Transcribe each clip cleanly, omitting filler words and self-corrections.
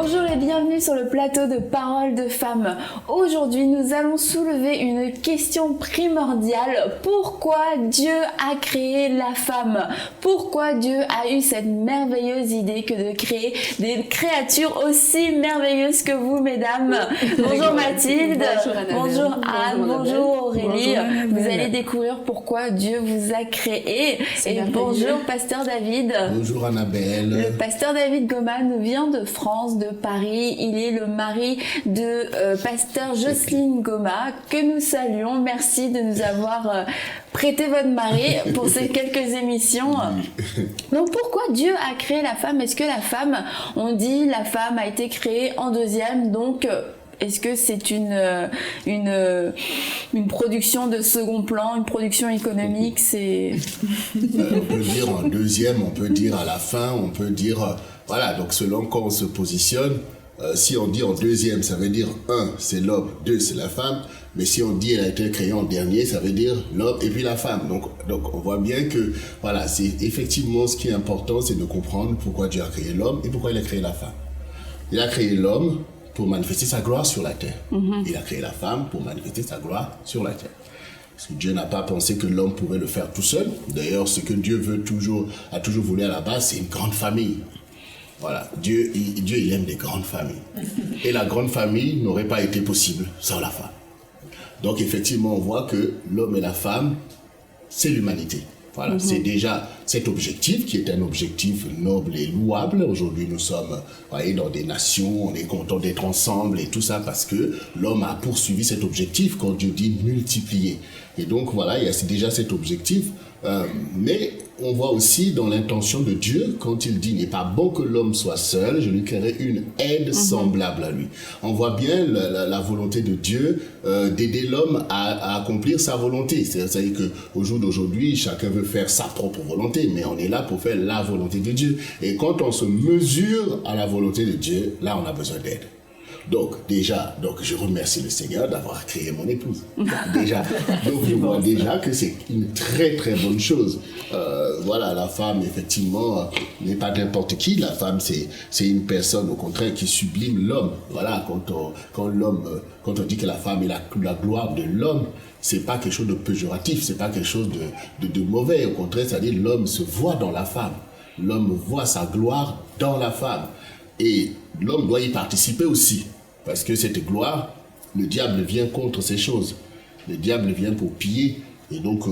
Bonjour et bienvenue sur le plateau de Paroles de Femmes. Aujourd'hui, nous allons soulever une question primordiale. Pourquoi Dieu a créé la femme? Pourquoi Dieu a eu cette merveilleuse idée que de créer des créatures aussi merveilleuses que vous, mesdames? Bonjour Mathilde, bonjour Anne, bonjour Aurélie. Vous allez découvrir pourquoi Dieu vous a créé. Et bonjour Pasteur David. Bonjour Annabelle. Le Pasteur David Goma nous vient de France, de Paris. Il est le mari de Pasteur Jocelyne Goma, que nous saluons. Merci de nous avoir prêté votre mari pour ces quelques émissions. Donc pourquoi Dieu a créé la femme? Est-ce que la femme, on dit la femme a été créée en deuxième, donc est-ce que c'est une production de second plan, une production économique? On peut dire en deuxième, on peut dire à la fin, on peut dire... voilà, donc selon quand on se positionne, si on dit en deuxième, ça veut dire 1, c'est l'homme, 2, c'est la femme. Mais si on dit elle a été créée en dernier, ça veut dire l'homme et puis la femme. Donc on voit bien que, voilà, c'est effectivement ce qui est important, c'est de comprendre pourquoi Dieu a créé l'homme et pourquoi il a créé la femme. Il a créé l'homme pour manifester sa gloire sur la terre. Il a créé la femme pour manifester sa gloire sur la terre. Parce que Dieu n'a pas pensé que l'homme pouvait le faire tout seul. D'ailleurs, ce que Dieu a toujours voulu à la base, c'est une grande famille. Voilà, Dieu, il aime des grandes familles. Et la grande famille n'aurait pas été possible sans la femme. Donc effectivement, on voit que l'homme et la femme, c'est l'humanité. Voilà, c'est déjà cet objectif qui est un objectif noble et louable. Aujourd'hui, nous sommes dans des nations, on est content d'être ensemble et tout ça parce que l'homme a poursuivi cet objectif quand Dieu dit multiplier. Et donc voilà, il y a déjà cet objectif. Mais on voit aussi dans l'intention de Dieu, quand il dit « n'est pas bon que l'homme soit seul, je lui créerai une aide semblable à lui ». On voit bien la volonté de Dieu d'aider l'homme à accomplir sa volonté. C'est-à-dire qu'au jour d'aujourd'hui, chacun veut faire sa propre volonté, mais on est là pour faire la volonté de Dieu. Et quand on se mesure à la volonté de Dieu, là on a besoin d'aide. Donc je remercie le Seigneur d'avoir créé mon épouse. Donc je vois déjà que c'est une très très bonne chose. Voilà, la femme effectivement n'est pas n'importe qui. La femme c'est une personne au contraire qui sublime l'homme. Voilà, quand on dit que la femme est la gloire de l'homme, c'est pas quelque chose de péjoratif, c'est pas quelque chose de mauvais. Au contraire, c'est-à-dire l'homme se voit dans la femme. L'homme voit sa gloire dans la femme. Et l'homme doit y participer aussi. Parce que cette gloire, le diable vient contre ces choses. Le diable vient pour piller. Et donc,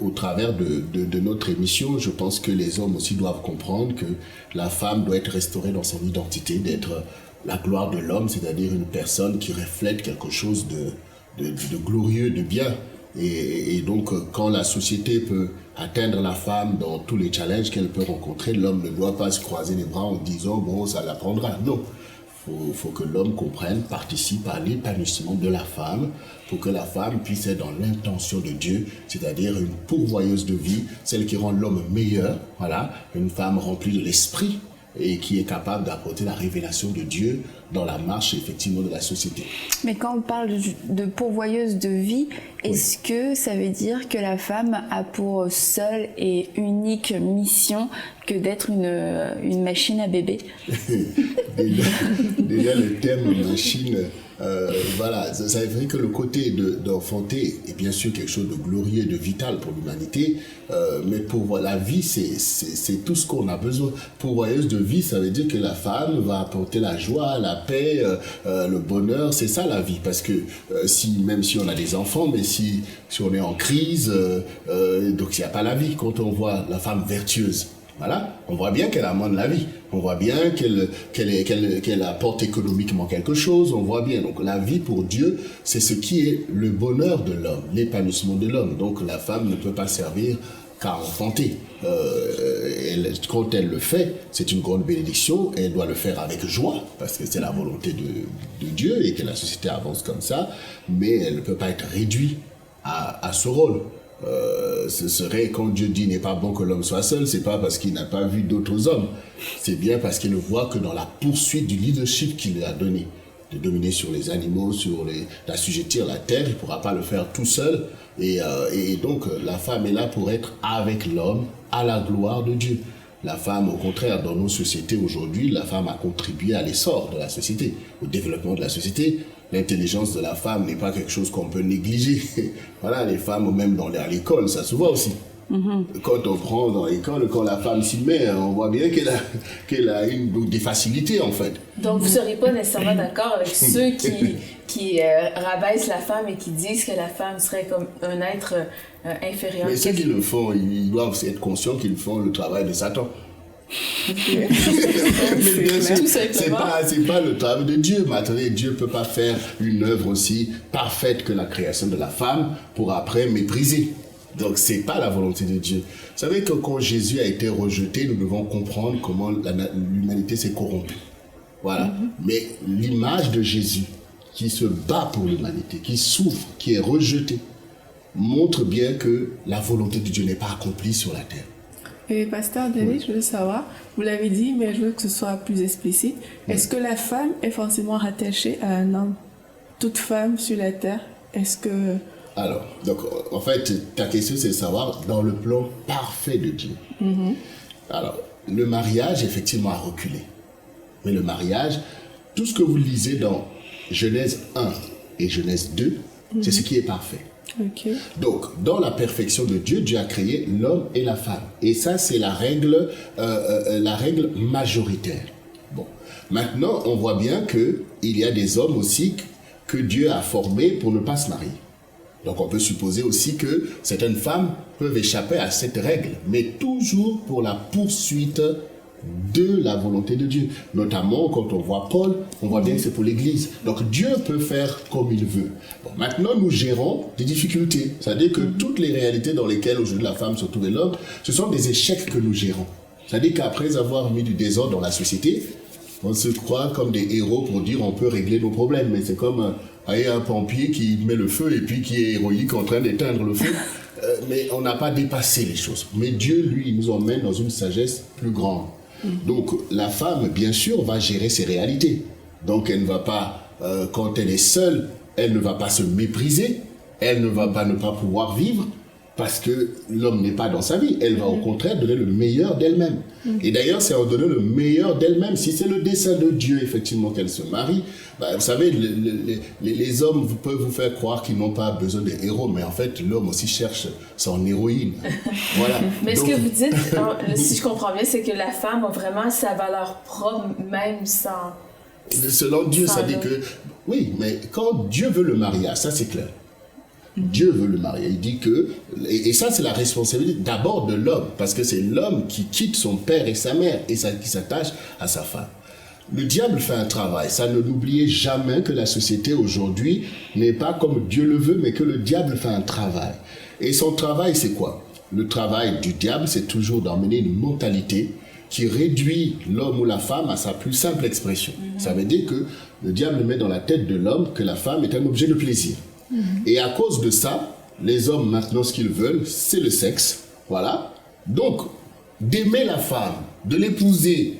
au travers de notre émission, je pense que les hommes aussi doivent comprendre que la femme doit être restaurée dans son identité, d'être la gloire de l'homme, c'est-à-dire une personne qui reflète quelque chose de glorieux, de bien. Et donc, quand la société peut atteindre la femme dans tous les challenges qu'elle peut rencontrer, l'homme ne doit pas se croiser les bras en disant « bon, ça l'apprendra ». Non, faut que l'homme comprenne, participe à l'épanouissement de la femme pour que la femme puisse être dans l'intention de Dieu, c'est-à-dire une pourvoyeuse de vie, celle qui rend l'homme meilleur, voilà, une femme remplie de l'esprit et qui est capable d'apporter la révélation de Dieu dans la marche effectivement de la société. Mais quand on parle de pourvoyeuse de vie, est-ce que ça veut dire que la femme a pour seule et unique mission que d'être une machine à bébé? déjà le terme machine, voilà, ça veut dire que le côté d'enfanter est bien sûr quelque chose de glorieux, de vital pour l'humanité, mais pour la vie, c'est tout ce qu'on a besoin. Pourvoyeuse de vie, ça veut dire que la femme va apporter la joie, la paix, le bonheur, c'est ça la vie. Parce que même si on a des enfants, mais si on est en crise, donc il n'y a pas la vie. Quand on voit la femme vertueuse, voilà, on voit bien qu'elle amène la vie. On voit bien qu'elle apporte économiquement quelque chose. On voit bien. Donc la vie pour Dieu, c'est ce qui est le bonheur de l'homme, l'épanouissement de l'homme. Donc la femme ne peut pas servir qu'à enfanter. Quand elle le fait, c'est une grande bénédiction et elle doit le faire avec joie parce que c'est la volonté de Dieu et que la société avance comme ça. Mais elle ne peut pas être réduite à ce rôle. Ce serait quand Dieu dit n'est pas bon que l'homme soit seul, c'est pas parce qu'il n'a pas vu d'autres hommes, c'est bien parce qu'il ne voit que dans la poursuite du leadership qu'il lui a donné, de dominer sur les animaux, d'assujettir la terre. Il ne pourra pas le faire tout seul et donc la femme est là pour être avec l'homme à la gloire de Dieu. La femme, au contraire, dans nos sociétés aujourd'hui, la femme a contribué à l'essor de la société, au développement de la société. L'intelligence de la femme n'est pas quelque chose qu'on peut négliger. Voilà, les femmes, même à l'école, ça se voit aussi. Quand on prend dans l'école, quand la femme s'y met, on voit bien qu'elle a des facilités, en fait. Donc, vous ne serez pas nécessairement d'accord avec ceux qui rabaissent la femme et qui disent que la femme serait comme un être inférieur. Mais ceux qui le font, ils doivent être conscients qu'ils font le travail de Satan. Mais bien sûr, c'est pas le travail de Dieu. Maintenant, Dieu ne peut pas faire une œuvre aussi parfaite que la création de la femme pour après mépriser. Donc, ce n'est pas la volonté de Dieu. Vous savez que quand Jésus a été rejeté, nous devons comprendre comment l'humanité s'est corrompue. Voilà. Mais l'image de Jésus, qui se bat pour l'humanité, qui souffre, qui est rejeté, montre bien que la volonté de Dieu n'est pas accomplie sur la terre. Et Pasteur Denis, je veux savoir, vous l'avez dit, mais je veux que ce soit plus explicite. Est-ce que la femme est forcément rattachée à un homme? Toute femme sur la terre, est-ce que... Alors, donc, en fait, ta question, c'est de savoir dans le plan parfait de Dieu. Alors, le mariage, effectivement, a reculé. Mais le mariage, tout ce que vous lisez dans Genèse 1 et Genèse 2, c'est ce qui est parfait. Okay. Donc, dans la perfection de Dieu, Dieu a créé l'homme et la femme. Et ça, c'est la règle majoritaire. Bon. Maintenant, on voit bien qu'il y a des hommes aussi que Dieu a formés pour ne pas se marier. Donc on peut supposer aussi que certaines femmes peuvent échapper à cette règle, mais toujours pour la poursuite de la volonté de Dieu. Notamment quand on voit Paul, on voit bien que c'est pour l'Église. Donc Dieu peut faire comme il veut. Bon, maintenant nous gérons des difficultés. C'est-à-dire que toutes les réalités dans lesquelles aujourd'hui la femme se trouve et l'homme, ce sont des échecs que nous gérons. C'est-à-dire qu'après avoir mis du désordre dans la société, on se croit comme des héros pour dire on peut régler nos problèmes. Mais c'est comme un pompier qui met le feu et puis qui est héroïque en train d'éteindre le feu. Mais on n'a pas dépassé les choses. Mais Dieu, lui, il nous emmène dans une sagesse plus grande. Donc la femme, bien sûr, va gérer ses réalités. Donc elle ne va pas, quand elle est seule, elle ne va pas se mépriser. Elle ne va pas ne pas pouvoir vivre. Parce que l'homme n'est pas dans sa vie. Elle va au contraire donner le meilleur d'elle-même. Et d'ailleurs, c'est en donnant le meilleur d'elle-même. Si c'est le dessein de Dieu, effectivement, qu'elle se marie, vous savez, les hommes peuvent vous faire croire qu'ils n'ont pas besoin des héros, mais en fait, l'homme aussi cherche son héroïne. Voilà. Mais ce que vous dites, si je comprends bien, c'est que la femme a vraiment sa valeur propre, même sans... Selon Dieu, ça dit que... Oui, mais quand Dieu veut le mariage, ça c'est clair. Dieu veut le marier. Il dit que, et ça c'est la responsabilité d'abord de l'homme, parce que c'est l'homme qui quitte son père et sa mère et qui s'attache à sa femme. Le diable fait un travail. Ça, ne l'oubliez jamais que la société aujourd'hui n'est pas comme Dieu le veut, mais que le diable fait un travail. Et son travail, c'est quoi? Le travail du diable, c'est toujours d'emmener une mentalité qui réduit l'homme ou la femme à sa plus simple expression. Ça veut dire que le diable met dans la tête de l'homme que la femme est un objet de plaisir. Et à cause de ça, les hommes maintenant ce qu'ils veulent, c'est le sexe. Voilà. Donc, d'aimer la femme, de l'épouser,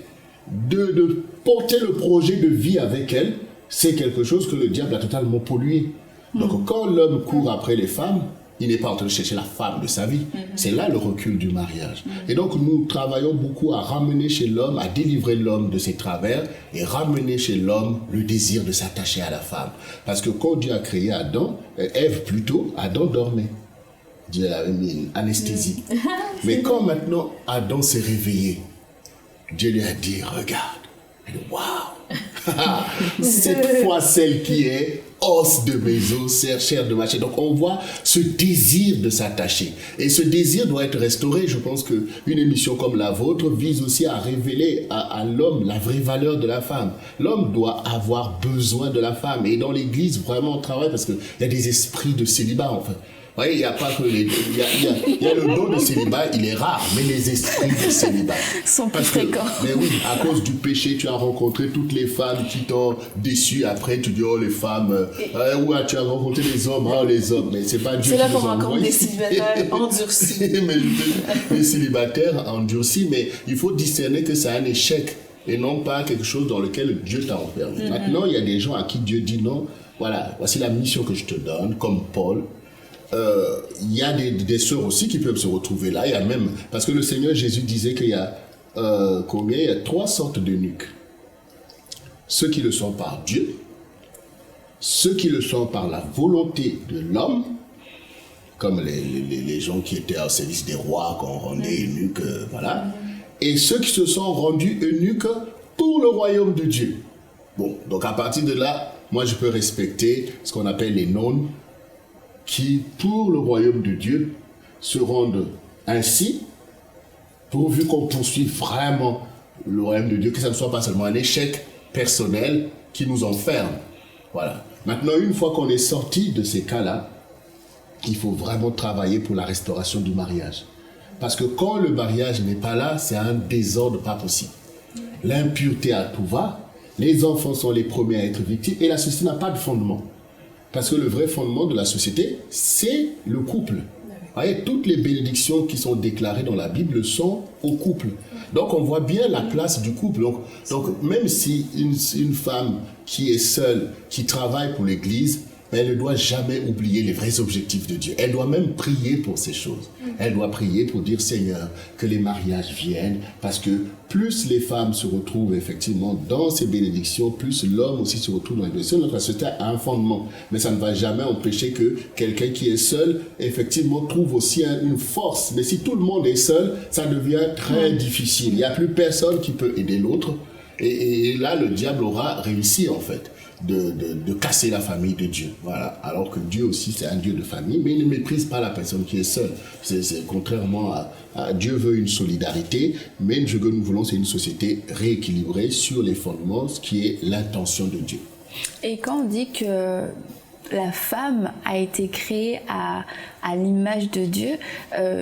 de porter le projet de vie avec elle, c'est quelque chose que le diable a totalement pollué. Donc quand l'homme court après les femmes, il n'est pas en train de chercher la femme de sa vie. C'est là le recul du mariage. Et donc nous travaillons beaucoup à ramener chez l'homme, à délivrer l'homme de ses travers et ramener chez l'homme le désir de s'attacher à la femme. Parce que quand Dieu a créé Ève plutôt, Adam dormait. Dieu avait mis une anesthésie. Mais quand maintenant Adam s'est réveillé, Dieu lui a dit, regarde. Il dit, waouh! Cette fois, celle qui est os de mes os, chair de ma chair. Donc on voit ce désir de s'attacher. Et ce désir doit être restauré. Je pense qu'une émission comme la vôtre vise aussi à révéler à l'homme la vraie valeur de la femme. L'homme doit avoir besoin de la femme. Et dans l'église, vraiment, on travaille parce qu'il y a des esprits de célibat, en fait. Vous voyez, il n'y a pas que il y a le don de célibat, il est rare, mais les esprits de célibat sont plus fréquents. Mais oui, à cause du péché, tu as rencontré toutes les femmes qui t'ont déçu. Après, tu dis, oh, les femmes, ouais, tu as rencontré les hommes, oh, les hommes. Mais c'est pas Dieu. C'est là qu'on rencontre des célibataires endurcis. Les célibataires endurcis, mais il faut discerner que c'est un échec et non pas quelque chose dans lequel Dieu t'a enfermé. Maintenant, il y a des gens à qui Dieu dit non, voilà, voici la mission que je te donne, comme Paul. Il y a des sœurs aussi qui peuvent se retrouver là. Il y a même, parce que le Seigneur Jésus disait qu'il y a combien il y a 3 sortes d'eunuques. Ceux qui le sont par Dieu, ceux qui le sont par la volonté de l'homme, comme les gens qui étaient au service des rois, qu'on rendait eunuques, voilà, et ceux qui se sont rendus eunuques pour le royaume de Dieu. Bon, donc à partir de là, moi je peux respecter ce qu'on appelle les nonnes, qui pour le royaume de Dieu se rendent ainsi, pourvu qu'on poursuive vraiment le royaume de Dieu, que ça ne soit pas seulement un échec personnel qui nous enferme. Voilà. Maintenant, une fois qu'on est sorti de ces cas-là, il faut vraiment travailler pour la restauration du mariage. Parce que quand le mariage n'est pas là, c'est un désordre pas possible. L'impureté à tout va, les enfants sont les premiers à être victimes et la société n'a pas de fondement. Parce que le vrai fondement de la société, c'est le couple. Vous voyez, toutes les bénédictions qui sont déclarées dans la Bible sont au couple. Donc on voit bien la place du couple. Donc même si une femme qui est seule, qui travaille pour l'Église, elle ne doit jamais oublier les vrais objectifs de Dieu. Elle doit même prier pour ces choses. Elle doit prier pour dire, Seigneur, que les mariages viennent, parce que plus les femmes se retrouvent effectivement dans ces bénédictions, plus l'homme aussi se retrouve dans les bénédictions. Notre société a un fondement, mais ça ne va jamais empêcher que quelqu'un qui est seul, effectivement, trouve aussi une force. Mais si tout le monde est seul, ça devient très difficile. Il n'y a plus personne qui peut aider l'autre. Et là, le diable aura réussi, en fait, de casser la famille de Dieu. Voilà. Alors que Dieu aussi, c'est un Dieu de famille, mais il ne méprise pas la personne qui est seule. C'est contrairement à Dieu veut une solidarité, mais ce que nous voulons, c'est une société rééquilibrée sur les fondements, ce qui est l'intention de Dieu. Et quand on dit que la femme a été créée à l'image de Dieu,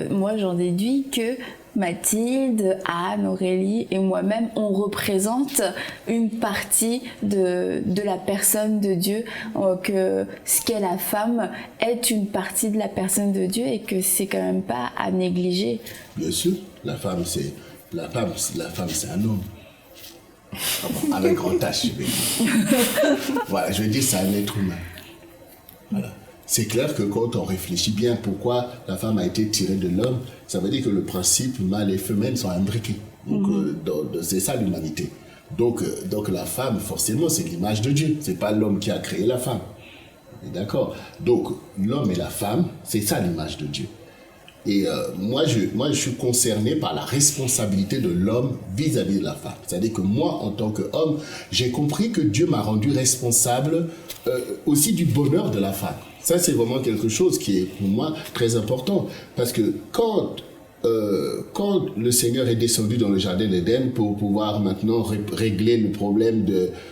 moi j'en déduis que Mathilde, Anne, Aurélie et moi-même, on représente une partie de la personne de Dieu, que ce qu'est la femme est une partie de la personne de Dieu et que c'est quand même pas à négliger. Bien sûr, la femme c'est un homme. Avec grand H, je vais dire. Voilà, je veux dire, c'est un être humain. Voilà. C'est clair que quand on réfléchit bien pourquoi la femme a été tirée de l'homme, ça veut dire que le principe mâle et femelle sont imbriqués. Donc, c'est ça l'humanité. Donc la femme, forcément, c'est l'image de Dieu. C'est pas l'homme qui a créé la femme. D'accord? Donc, l'homme et la femme, c'est ça l'image de Dieu. Et moi, je suis concerné par la responsabilité de l'homme vis-à-vis de la femme. C'est-à-dire que moi, en tant qu'homme, j'ai compris que Dieu m'a rendu responsable aussi du bonheur de la femme. Ça, c'est vraiment quelque chose qui est pour moi très important. Parce que quand le Seigneur est descendu dans le jardin d'Éden pour pouvoir maintenant régler le problème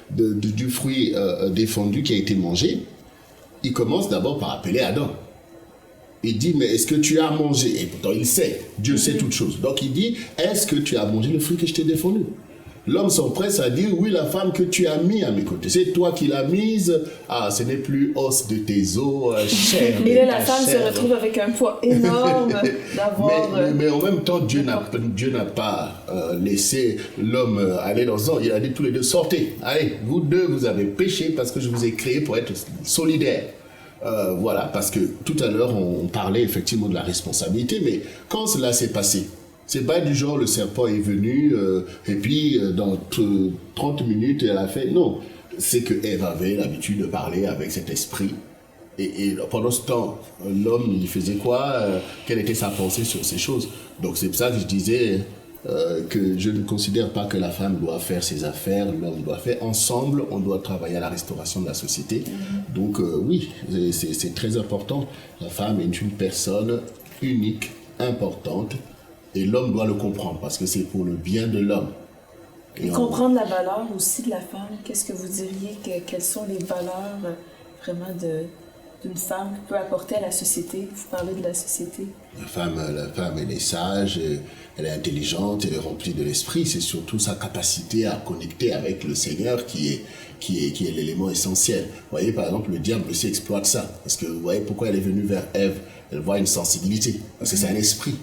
du fruit défendu qui a été mangé, il commence d'abord par appeler Adam. Il dit, mais est-ce que tu as mangé? Et pourtant, il sait. Dieu sait toutes choses. Donc, il dit, est-ce que tu as mangé le fruit que je t'ai défendu? L'homme s'empresse à dire, oui, la femme que tu as mis à mes côtés, c'est toi qui l'as mise. Ah, ce n'est plus os de tes os, chair. Et là, la femme se retrouve avec un poids énorme d'avoir... Mais en même temps, Dieu n'a pas laissé l'homme aller dans ce sens. Il a dit tous les deux, sortez. Allez, vous deux, vous avez péché parce que je vous ai créé pour être solidaires. Voilà, parce que tout à l'heure, on parlait effectivement de la responsabilité, mais quand cela s'est passé, c'est pas du genre le serpent est venu et puis dans 30 minutes elle a fait. Non, c'est que Ève avait l'habitude de parler avec cet esprit. Et pendant ce temps, l'homme, il faisait quoi? Quelle était sa pensée sur ces choses? Donc c'est pour ça que je disais que je ne considère pas que la femme doit faire ses affaires, l'homme doit faire. Ensemble, on doit travailler à la restauration de la société. Donc oui, c'est très important. La femme est une personne unique, importante. Et l'homme doit le comprendre parce que c'est pour le bien de l'homme. Et comprendre la valeur aussi de la femme. Qu'est-ce que vous diriez, quelles sont les valeurs vraiment d'une femme peut apporter à la société? Vous parlez de la société. La femme, elle est sage, elle est intelligente, elle est remplie de l'esprit. C'est surtout sa capacité à connecter avec le Seigneur qui est l'élément essentiel. Vous voyez, par exemple, le diable aussi exploite ça. Parce que vous voyez pourquoi elle est venue vers Ève. Elle voit une sensibilité. Parce que c'est un esprit.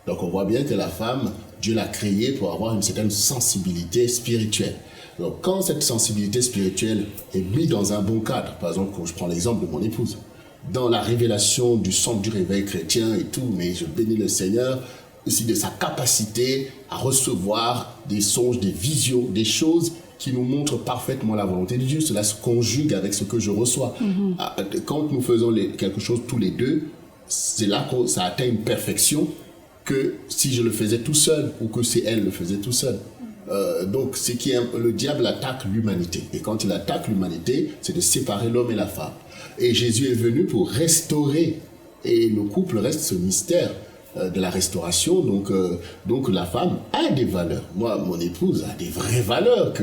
Donc on voit bien que la femme, Dieu l'a créée pour avoir une certaine sensibilité spirituelle. Donc quand cette sensibilité spirituelle est mise dans un bon cadre, par exemple quand je prends l'exemple de mon épouse, dans la révélation du centre du réveil chrétien et tout, mais je bénis le Seigneur, aussi de sa capacité à recevoir des songes, des visions, des choses qui nous montrent parfaitement la volonté de Dieu. Cela se conjugue avec ce que je reçois. Quand nous faisons quelque chose tous les deux, c'est là que ça atteint une perfection que si je le faisais tout seul ou que si elle le faisait tout seul. Donc, le diable attaque l'humanité. Et quand il attaque l'humanité, c'est de séparer l'homme et la femme. Et Jésus est venu pour restaurer. Et le couple reste ce mystère de la restauration. Donc la femme a des valeurs. Moi, mon épouse a des vraies valeurs,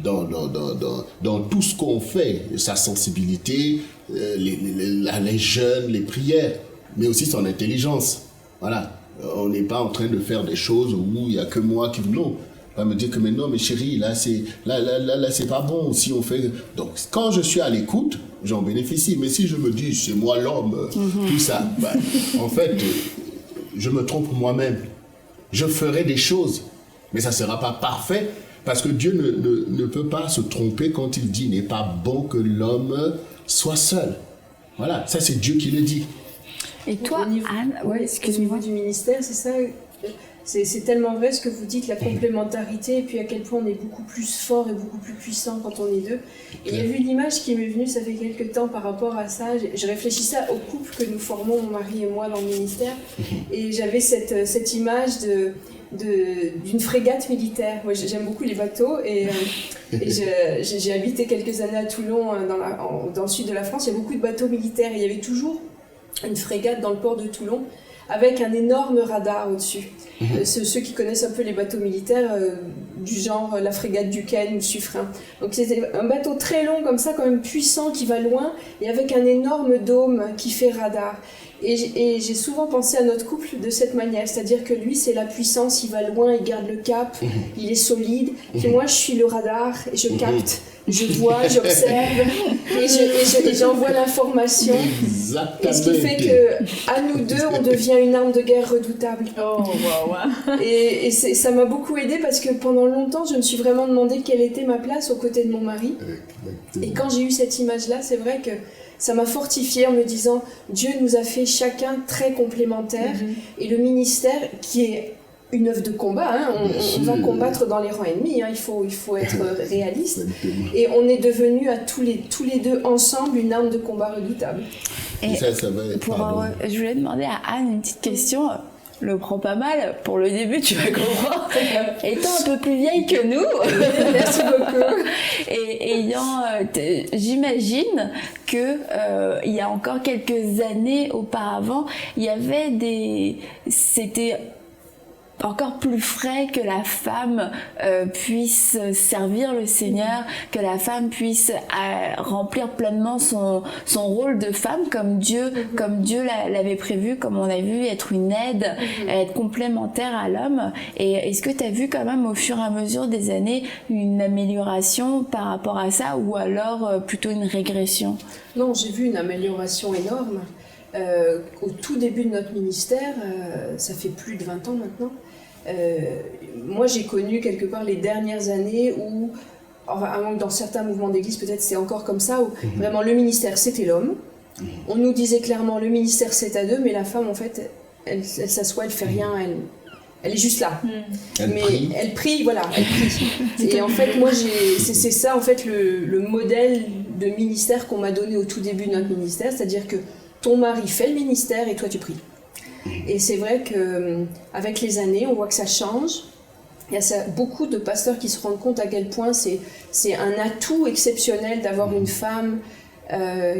dans tout ce qu'on fait, sa sensibilité, les jeûnes, les prières, mais aussi son intelligence. Voilà. On n'est pas en train de faire des choses où il n'y a que moi qui... Non. Va me dire que mais non, mais chérie, là c'est pas bon si on fait... Donc, quand je suis à l'écoute, j'en bénéficie. Mais si je me dis, c'est moi l'homme, tout ça, en fait, je me trompe moi-même. Je ferai des choses, mais ça ne sera pas parfait, parce que Dieu ne peut pas se tromper quand il dit, il n'est pas bon que l'homme soit seul. Voilà, ça c'est Dieu qui le dit. Et toi, Anne, au niveau du ministère, c'est ça. C'est tellement vrai ce que vous dites, la complémentarité, et puis à quel point on est beaucoup plus fort et beaucoup plus puissant quand on est deux. Et il y a eu une image qui m'est venue, ça fait quelques temps par rapport à ça. Je réfléchissais au couple que nous formons, mon mari et moi, dans le ministère, et j'avais cette image d'une frégate militaire. Moi, j'aime beaucoup les bateaux, et j'ai habité quelques années à Toulon, dans le sud de la France. Il y a beaucoup de bateaux militaires, et il y avait toujours une frégate dans le port de Toulon, avec un énorme radar au-dessus. Ceux qui connaissent un peu les bateaux militaires, du genre la frégate Duquesne ou le Suffren. Donc c'était un bateau très long comme ça, quand même puissant, qui va loin, et avec un énorme dôme qui fait radar. Et j'ai souvent pensé à notre couple de cette manière, c'est-à-dire que lui c'est la puissance, il va loin, il garde le cap, il est solide, puis moi je suis le radar, et je capte. Je vois, j'observe et j'envoie l'information. Exactement. Et ce qui fait qu'à nous deux, on devient une arme de guerre redoutable. Oh, wow. Et ça m'a beaucoup aidée parce que pendant longtemps, je me suis vraiment demandé quelle était ma place aux côtés de mon mari. Et quand j'ai eu cette image-là, c'est vrai que ça m'a fortifiée en me disant Dieu nous a fait chacun très complémentaires. Et le ministère qui est une œuvre de combat, on va combattre dans les rangs ennemis, il faut être réaliste, et on est devenus tous les deux ensemble une arme de combat redoutable. Et je voulais demander à Anne une petite question. Le prends pas mal, pour le début tu vas comprendre. Étant un peu plus vieille que nous, merci beaucoup. Et j'imagine que il y a encore quelques années auparavant, il y avait c'était encore plus frais que la femme puisse servir le Seigneur, que la femme puisse remplir pleinement son rôle de femme comme Dieu l'avait prévu, comme on a vu, être une aide, être complémentaire à l'homme. Et est-ce que tu as vu quand même au fur et à mesure des années une amélioration par rapport à ça, ou alors plutôt une régression? Non, j'ai vu une amélioration énorme. Au tout début de notre ministère, ça fait plus de 20 ans maintenant, moi j'ai connu quelque part les dernières années où, dans certains mouvements d'église peut-être c'est encore comme ça, où vraiment le ministère c'était l'homme. On nous disait clairement le ministère c'est à deux, mais la femme en fait elle s'assoit, elle fait rien, elle est juste là. Elle prie, voilà, elle prie. Et en fait moi c'est ça en fait le modèle de ministère qu'on m'a donné au tout début de notre ministère, c'est-à-dire que ton mari fait le ministère et toi tu pries. Et c'est vrai qu'avec les années, on voit que ça change. Il y a beaucoup de pasteurs qui se rendent compte à quel point c'est un atout exceptionnel d'avoir une femme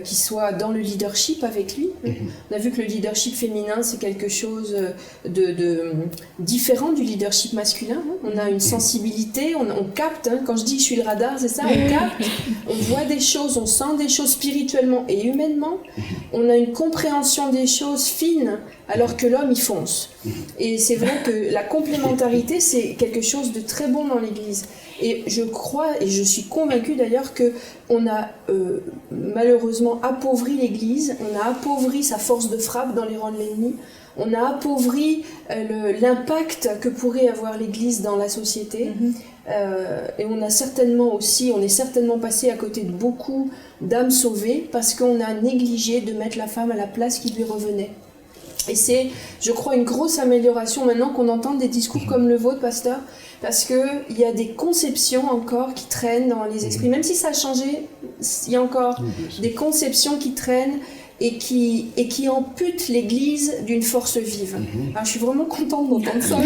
qui soit dans le leadership avec lui. On a vu que le leadership féminin, c'est quelque chose de différent du leadership masculin. On a une sensibilité, on capte. Quand je dis que je suis le radar, c'est ça, on capte. On voit des choses, on sent des choses spirituellement et humainement. On a une compréhension des choses fines, alors que l'homme, il fonce. Et c'est vrai que la complémentarité, c'est quelque chose de très bon dans l'Église. Et je crois, et je suis convaincue d'ailleurs, qu'on a malheureusement appauvri l'Église, on a appauvri sa force de frappe dans les rangs de l'ennemi, on a appauvri l'impact que pourrait avoir l'Église dans la société, et on est certainement passé à côté de beaucoup d'âmes sauvées parce qu'on a négligé de mettre la femme à la place qui lui revenait. Et c'est, je crois, une grosse amélioration maintenant qu'on entend des discours comme le vôtre, pasteur, parce qu'il y a des conceptions encore qui traînent dans les esprits. Même si ça a changé, il y a encore des conceptions qui traînent et qui amputent l'Église d'une force vive. Alors, je suis vraiment contente d'entendre ça.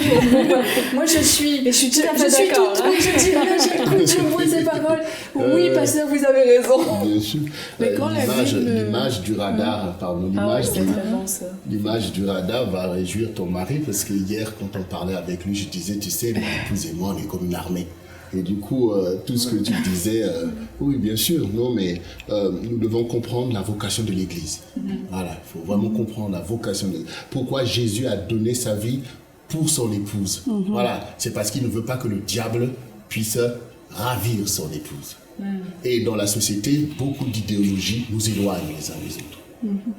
Moi, je suis tout à fait d'accord. Je vois ces paroles. Oui, pasteur, vous avez raison. Bien sûr. Mais quand l'image du radar, pardon, l'image du radar va réjouir ton mari, parce que hier, quand on parlait avec lui, je disais, tu sais, mon épouse et moi, on est comme une armée. Et du coup, tout ce que tu disais, oui, bien sûr, non, mais nous devons comprendre la vocation de l'Église. Voilà, il faut vraiment comprendre la vocation de l'Église. Pourquoi Jésus a donné sa vie pour son épouse. Voilà, c'est parce qu'il ne veut pas que le diable puisse ravir son épouse. Et dans la société, beaucoup d'idéologies nous éloignent les uns les autres.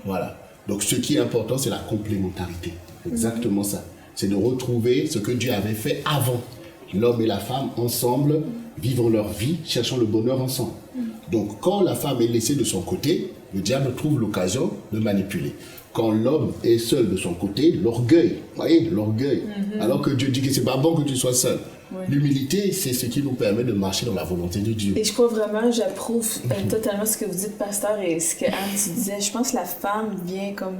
Voilà. Donc, ce qui est important, c'est la complémentarité. Exactement ça. C'est de retrouver ce que Dieu avait fait avant. L'homme et la femme, ensemble, vivant leur vie, cherchant le bonheur ensemble. Donc, quand la femme est laissée de son côté, le diable trouve l'occasion de manipuler. Quand l'homme est seul de son côté, l'orgueil, voyez, l'orgueil. Alors que Dieu dit que c'est pas bon que tu sois seul. L'humilité, c'est ce qui nous permet de marcher dans la volonté de Dieu. Et je crois vraiment, j'approuve totalement ce que vous dites, pasteur, et ce que Anne tu disais. Je pense que la femme vient comme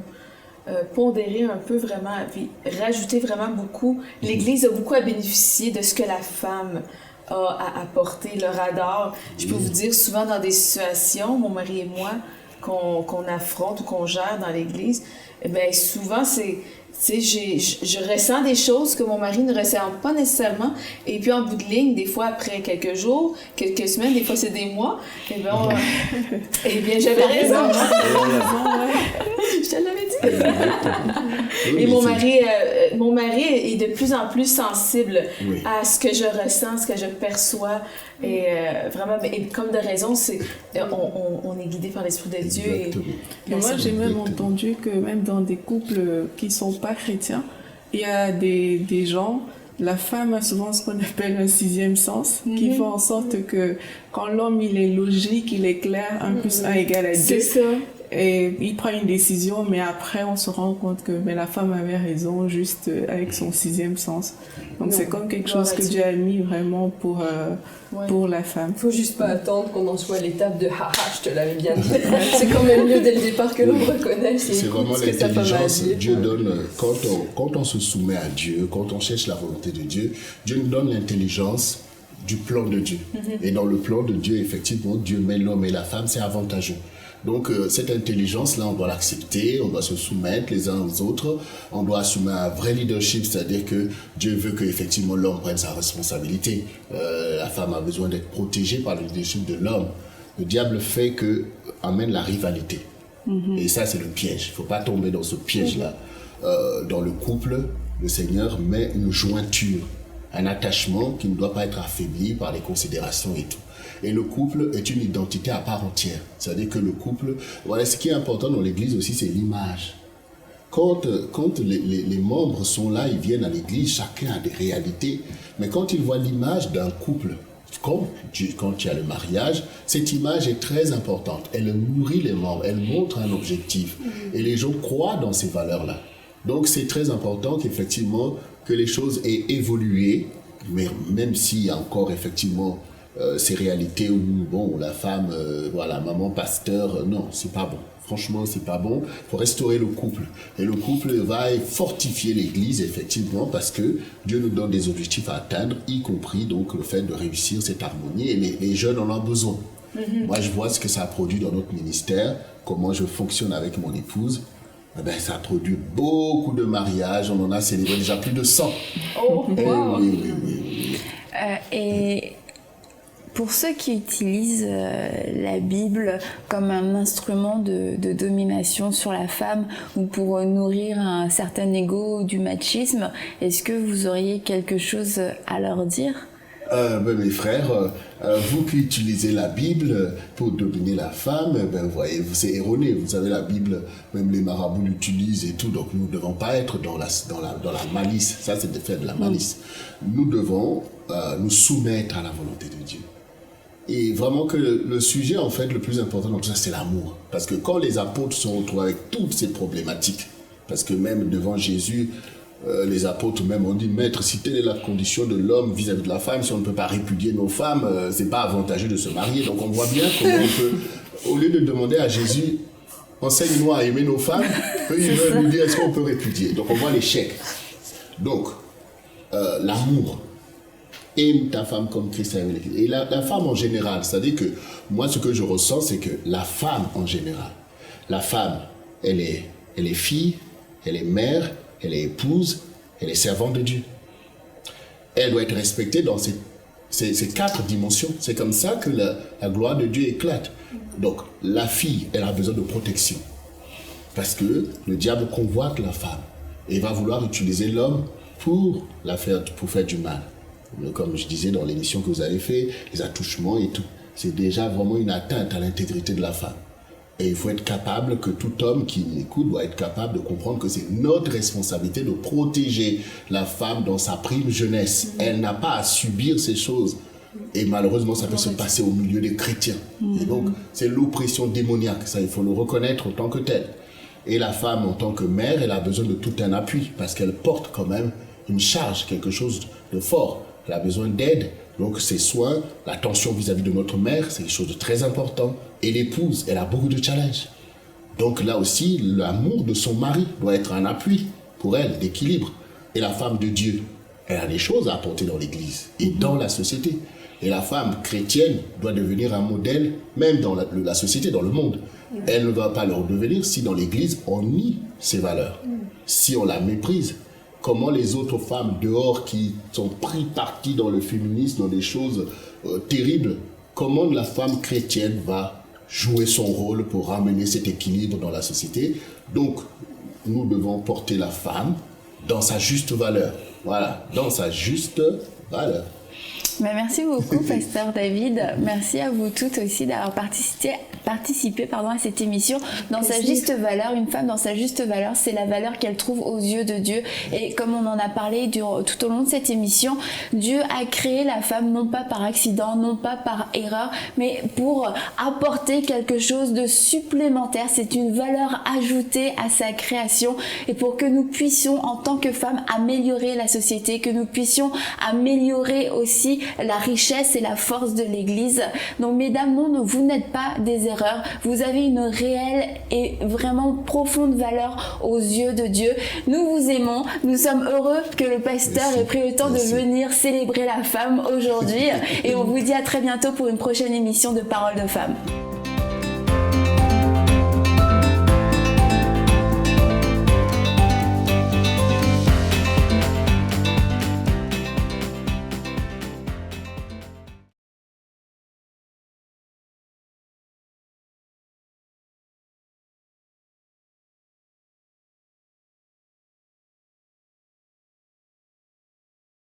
pondérer un peu vraiment, puis rajouter vraiment beaucoup. L'Église a beaucoup à bénéficier de ce que la femme a à apporter, le radar. Je peux vous dire, souvent dans des situations, mon mari et moi, qu'on affronte ou qu'on gère dans l'Église, eh bien, souvent, je ressens des choses que mon mari ne ressent pas nécessairement. Et puis, en bout de ligne, des fois, après quelques jours, quelques semaines, des fois, c'est des mois, eh bien, j'avais raison. Je te l'avais dit. Et mon mari est de plus en plus sensible à ce que je ressens, ce que je perçois. Et vraiment, et comme de raison, on est guidé par l'Esprit de Dieu. Et moi, j'ai même entendu que même dans des couples qui ne sont pas chrétiens, il y a des gens, la femme a souvent ce qu'on appelle un sixième sens, qui fait en sorte que quand l'homme il est logique, il est clair, 1 + 1 = 2. C'est ça. Et il prend une décision, mais après on se rend compte que la femme avait raison juste avec son sixième sens. Donc c'est comme quelque chose que Dieu a mis vraiment pour la femme. Il ne faut juste pas attendre qu'on en soit à l'étape de haha, je te l'avais bien dit. C'est quand même mieux dès le départ que l'on reconnaisse. C'est vraiment l'intelligence. Dieu donne, quand on se soumet à Dieu, quand on cherche la volonté de Dieu, Dieu nous donne l'intelligence du plan de Dieu. Et dans le plan de Dieu, effectivement, Dieu met l'homme et la femme, c'est avantageux. Donc, cette intelligence-là, on doit l'accepter, on doit se soumettre les uns aux autres, on doit assumer un vrai leadership, c'est-à-dire que Dieu veut qu'effectivement l'homme prenne sa responsabilité. La femme a besoin d'être protégée par le leadership de l'homme. Le diable amène la rivalité. Et ça, c'est le piège. Il ne faut pas tomber dans ce piège-là. Dans le couple, le Seigneur met une jointure, un attachement qui ne doit pas être affaibli par les considérations et tout. Et le couple est une identité à part entière. C'est-à-dire que le couple... Voilà, ce qui est important dans l'Église aussi, c'est l'image. Quand les membres sont là, ils viennent à l'Église, chacun a des réalités. Mais quand ils voient l'image d'un couple, quand il y a le mariage, cette image est très importante. Elle nourrit les membres, elle montre un objectif. Et les gens croient dans ces valeurs-là. Donc c'est très important qu'effectivement, que les choses aient évolué, mais même s'il y a encore effectivement... ces réalités où, bon, la femme, voilà, maman, pasteur, non, c'est pas bon. Franchement, c'est pas bon. Il faut restaurer le couple. Et le couple va fortifier l'Église, effectivement, parce que Dieu nous donne des objectifs à atteindre, y compris donc le fait de réussir cette harmonie. Et les jeunes en ont besoin. Moi, je vois ce que ça a produit dans notre ministère, comment je fonctionne avec mon épouse. Eh ben, ça a produit beaucoup de mariages. On en a célébré déjà plus de 100. Oh, wow. Oui. Et pour ceux qui utilisent la Bible comme un instrument de domination sur la femme ou pour nourrir un certain ego du machisme, est-ce que vous auriez quelque chose à leur dire ? Mes frères, vous qui utilisez la Bible pour dominer la femme, vous voyez, c'est erroné. Vous savez, la Bible, même les marabouts l'utilisent et tout, donc nous ne devons pas être dans la malice. Ça, c'est de faire de la malice. Nous devons nous soumettre à la volonté de Dieu. Et vraiment que le sujet, en fait, le plus important dans tout ça, c'est l'amour. Parce que quand les apôtres se retrouvent avec toutes ces problématiques, Parce que même devant Jésus, les apôtres même ont dit, Maître, si telle est la condition de l'homme vis-à-vis de la femme, si on ne peut pas répudier nos femmes, c'est pas avantageux de se marier. Donc on voit bien comment on peut, au lieu de demander à Jésus, enseigne-nous à aimer nos femmes, eux, ils veulent nous dire, est-ce qu'on peut répudier? Donc on voit l'échec. Donc, l'amour. Aime ta femme comme Christ a aimé l'Église. Et la femme en général, c'est-à-dire que moi, ce que je ressens, c'est que la femme en général, la femme, elle est fille, elle est mère, elle est épouse, elle est servante de Dieu. Elle doit être respectée dans ces 4 dimensions. C'est comme ça que la gloire de Dieu éclate. Donc, la fille, elle a besoin de protection. Parce que le diable convoite la femme. Et va vouloir utiliser l'homme pour faire du mal. Comme je disais dans l'émission que vous avez fait, les attouchements et tout. C'est déjà vraiment une atteinte à l'intégrité de la femme. Et il faut être capable, que tout homme qui m'écoute doit être capable de comprendre que c'est notre responsabilité de protéger la femme dans sa prime jeunesse. Elle n'a pas à subir ces choses. Et malheureusement, ça peut se passer au milieu des chrétiens. Et donc, c'est l'oppression démoniaque. Ça, il faut le reconnaître en tant que tel. Et la femme, en tant que mère, elle a besoin de tout un appui parce qu'elle porte quand même une charge, quelque chose de fort. Elle a besoin d'aide. Donc, ses soins, l'attention vis-à-vis de notre mère, c'est quelque chose de très important. Et l'épouse, elle a beaucoup de challenges. Donc, là aussi, l'amour de son mari doit être un appui pour elle, d'équilibre. Et la femme de Dieu, elle a des choses à apporter dans l'Église et dans la société. Et la femme chrétienne doit devenir un modèle, même dans la société, dans le monde. Elle ne va pas le devenir si dans l'Église, on nie ses valeurs. Si on la méprise. Comment les autres femmes dehors qui sont pris parti dans le féminisme, dans des choses terribles, comment la femme chrétienne va jouer son rôle pour ramener cet équilibre dans la société? Donc, nous devons porter la femme dans sa juste valeur. Voilà, dans sa juste valeur. Mais merci beaucoup, Pasteur David. Merci à vous toutes aussi d'avoir participé à cette émission. Dans sa juste valeur, une femme dans sa juste valeur, c'est la valeur qu'elle trouve aux yeux de Dieu. Et comme on en a parlé tout au long de cette émission, Dieu a créé la femme non pas par accident, non pas par erreur, mais pour apporter quelque chose de supplémentaire. C'est une valeur ajoutée à sa création et pour que nous puissions, en tant que femmes, améliorer la société, que nous puissions améliorer aussi la richesse et la force de l'Église. Donc mesdames, non, vous n'êtes pas des erreurs, vous avez une réelle et vraiment profonde valeur aux yeux de Dieu. Nous vous aimons, nous sommes heureux que le pasteur ait pris le temps de venir célébrer la femme aujourd'hui et on vous dit à très bientôt pour une prochaine émission de Paroles de Femmes.